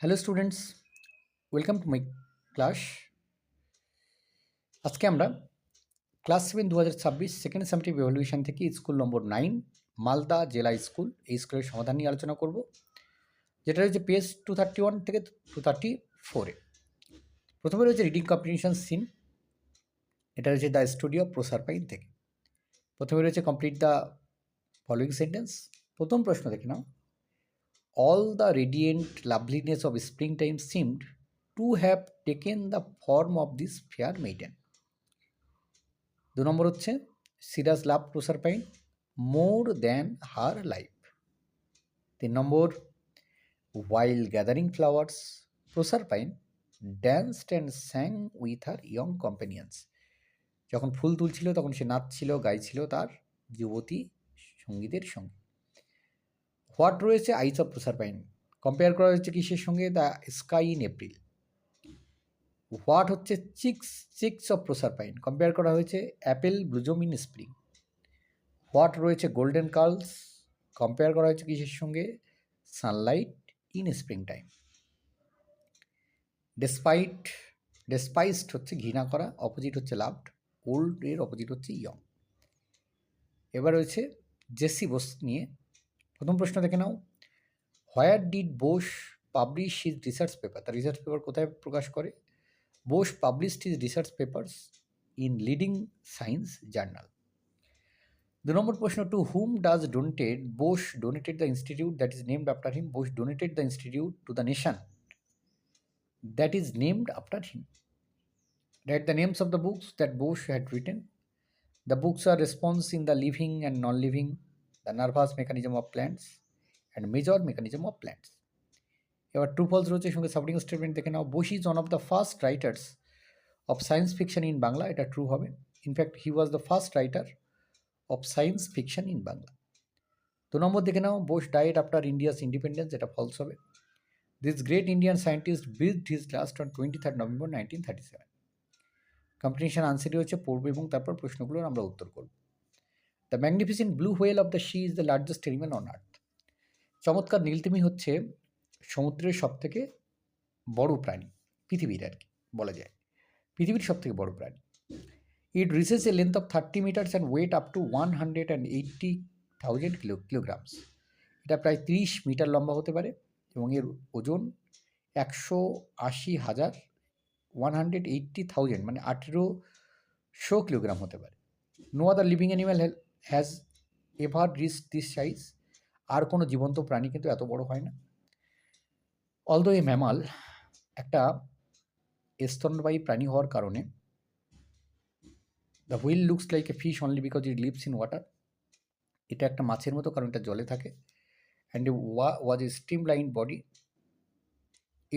Hello students, welcome to my class. আজকে আমরা class 7 2026 second summative evaluation থেকে school number 9 Malda জেলা স্কুল এই স্কুলের সমাধান নিয়ে আলোচনা করব, যেটা রয়েছে পেজ 231 থেকে 234-এ। প্রথমে রয়েছে রিডিং কম্প্রিহেনশন সিন, এটা রয়েছে দ্য স্টুডিও প্রসারপাইন থেকে। প্রথমে রয়েছে কমপ্লিট দ্য ফলোয়িং সেন্টেন্স। প্রথম প্রশ্ন দেখে নাও, all the radiant loveliness of spring time seemed to have taken the form of this fair maiden. 2 number হচ্ছে Ceres love Proserpine more than her life. 3 number while gathering flowers Proserpine danced and sang with her young companions। যখন ফুল তুলছিল তখন সে নাচছিল, গাইছিল তার যুবতী সঙ্গীদের সঙ্গে। What রয়েছে আইস অফ প্রসারপাইন, কম্পেয়ার করা হয়েছে কিসের সঙ্গে? The sky in April. What হচ্ছে চিক্স অফ প্রসারপাইন, কম্পেয়ার করা হয়েছে apple blossom in spring. What রয়েছে গোল্ডেন কার্লস, কম্পেয়ার করা হয়েছে কিসের সঙ্গে? Sunlight in spring time. Despised হচ্ছে ঘৃণা করা, অপোজিট হচ্ছে লাভড, ওল্ড এর অপোজিট হচ্ছে ইয়ং। এবার রয়েছে জেসি বোস নিয়ে। প্রথম প্রশ্ন দেখে নাও, where did Bose publish his research paper, তার রিসার্চ পেপার কোথায় প্রকাশ করে? Bose published his research papers in leading science journal. 2 number প্রশ্ন, to whom does donated Bose donated the institute that is named after him. Bose donated the institute to the nation that is named after him. Write the names of the books that Bosch had written. The books are Response in the Living and Non-Living, The Nervous Mechanism of Plants, and Major Mechanism of Plants. এবার true false রয়েছে, সঙ্গে supporting statement দেখে নাও। Bose is one of the first writers of science fiction in Bangla, এটা true হবে। In fact he was the first writer of science fiction in Bangla. 2 number দেখে নাও, Bose died after India's independence, এটা ফলস হবে। This great Indian scientist breathed his last on 23rd November 1937. Competition আনসারই হচ্ছে পড়বে এবং তারপর প্রশ্নগুলোর আমরা উত্তর করব। The magnificent blue whale of the sea is the largest animal on earth. চমৎকার নীলতিমি হচ্ছে সমুদ্রের সবথেকে বড় প্রাণী, পৃথিবীর আর কি বলা যায়, পৃথিবীর সবথেকে বড় প্রাণী। It reaches a length of 30 metres and weight up to 180,000 kilograms। এটা প্রায় 30 মিটার লম্বা হতে পারে এবং এর ওজন 180,000 180,000 মানে 1800 কিলোগ্রাম হতে পারে। No other living animal has ever reach this size. আর কোনো জীবন্ত প্রাণী কিন্তু এত বড় হয় না। অলদো এ ম্যামাল, একটা স্তন্যপায়ী প্রাণী হওয়ার কারণে, the whale looks like a fish only because it lives in water. এটা একটা মাছের মতো কারণ এটা জলে থাকে। And was a streamline body.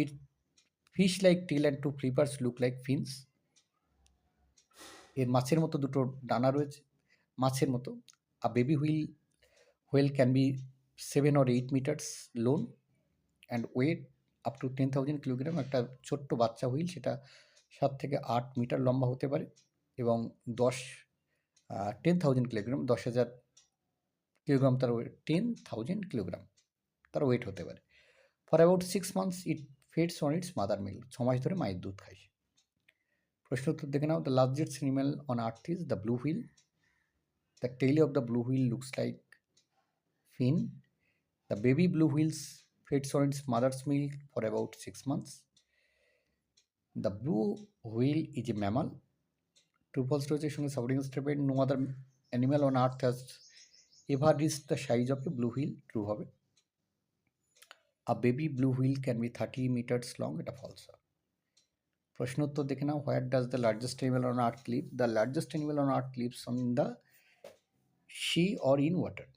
It fish like tail and two flippers look like fins. এর মাছের মতো দুটো ডানা রয়েছে, মাছের মতো। A baby whale can be 7 or 8 meters long and weight up to 10,000 kilogram. একটা ছোট্ট বাচ্চা হুইল সেটা 7 থেকে 8 মিটার লম্বা হতে পারে এবং 10,000 কিলোগ্রাম, 10,000 কিলোগ্রাম তার ওয়েট, 10,000 কিলোগ্রাম তার ওয়েট হতে পারে। For about 6 months it feeds on its mother milk. 6 মাস ধরে মায়ের দুধ খায়। প্রশ্ন উত্তর দেখে নাও। The largest animal on earth is the blue whale. The tail of the blue whale looks like fin. The baby blue whales feeds on its mother's milk for about 6 months. The blue whale is a mammal. True false রয়েছে, সঙ্গে supporting statement. No other animal on earth has ever reached the size of a blue whale, true হবে। A baby blue whale can be 30 meters long, এটা false হবে। প্রশ্ন উত্তর দেখে নাও। Where does the largest animal on earth live? The largest animal on earth lives on the sea or in water.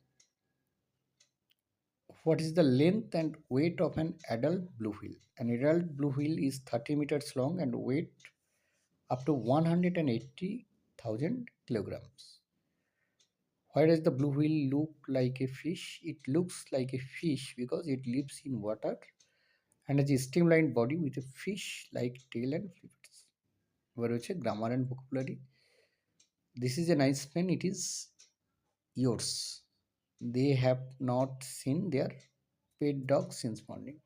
What is the length and weight of an adult blue whale? An adult blue whale is 30 meters long and weight up to 180,000 kilograms. Why does the blue whale look like a fish? It looks like a fish because it lives in water and has a streamlined body with a fish-like tail and flippers. Where is grammar and vocabulary? This is a nice pen. It is yours. They have not seen their pet dog since morning.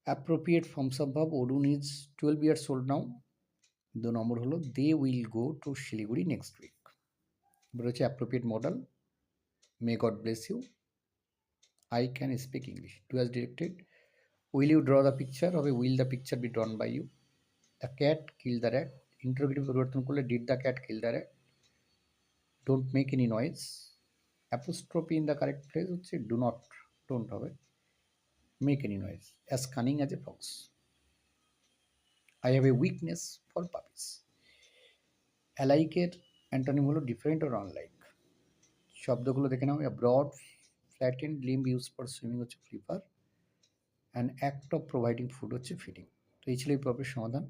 Appropriate forms of verb, Arun is 12 years old now. 2 number হলো they will go to Siliguri next week. এবার হচ্ছে appropriate modal, may God bless you, I can speak English. Do as directed, will you draw the picture হবে will the picture be drawn by you. The cat kill the rat, interrogative পরিবর্তন করলে did the cat kill the rat. Don't make any noise, apostrophe in the correct place হচ্ছে do not, don't হবে, make any noise, as cunning as a fox. I have a weakness for puppies. অ্যালাইকের antonym হলো different or unlike. শব্দগুলো দেখে নাও, broad flattened limb use for swimming হচ্ছে flipper, and act of providing food হচ্ছে feeding. তো এই ছিল এই পর্বের সমাধান।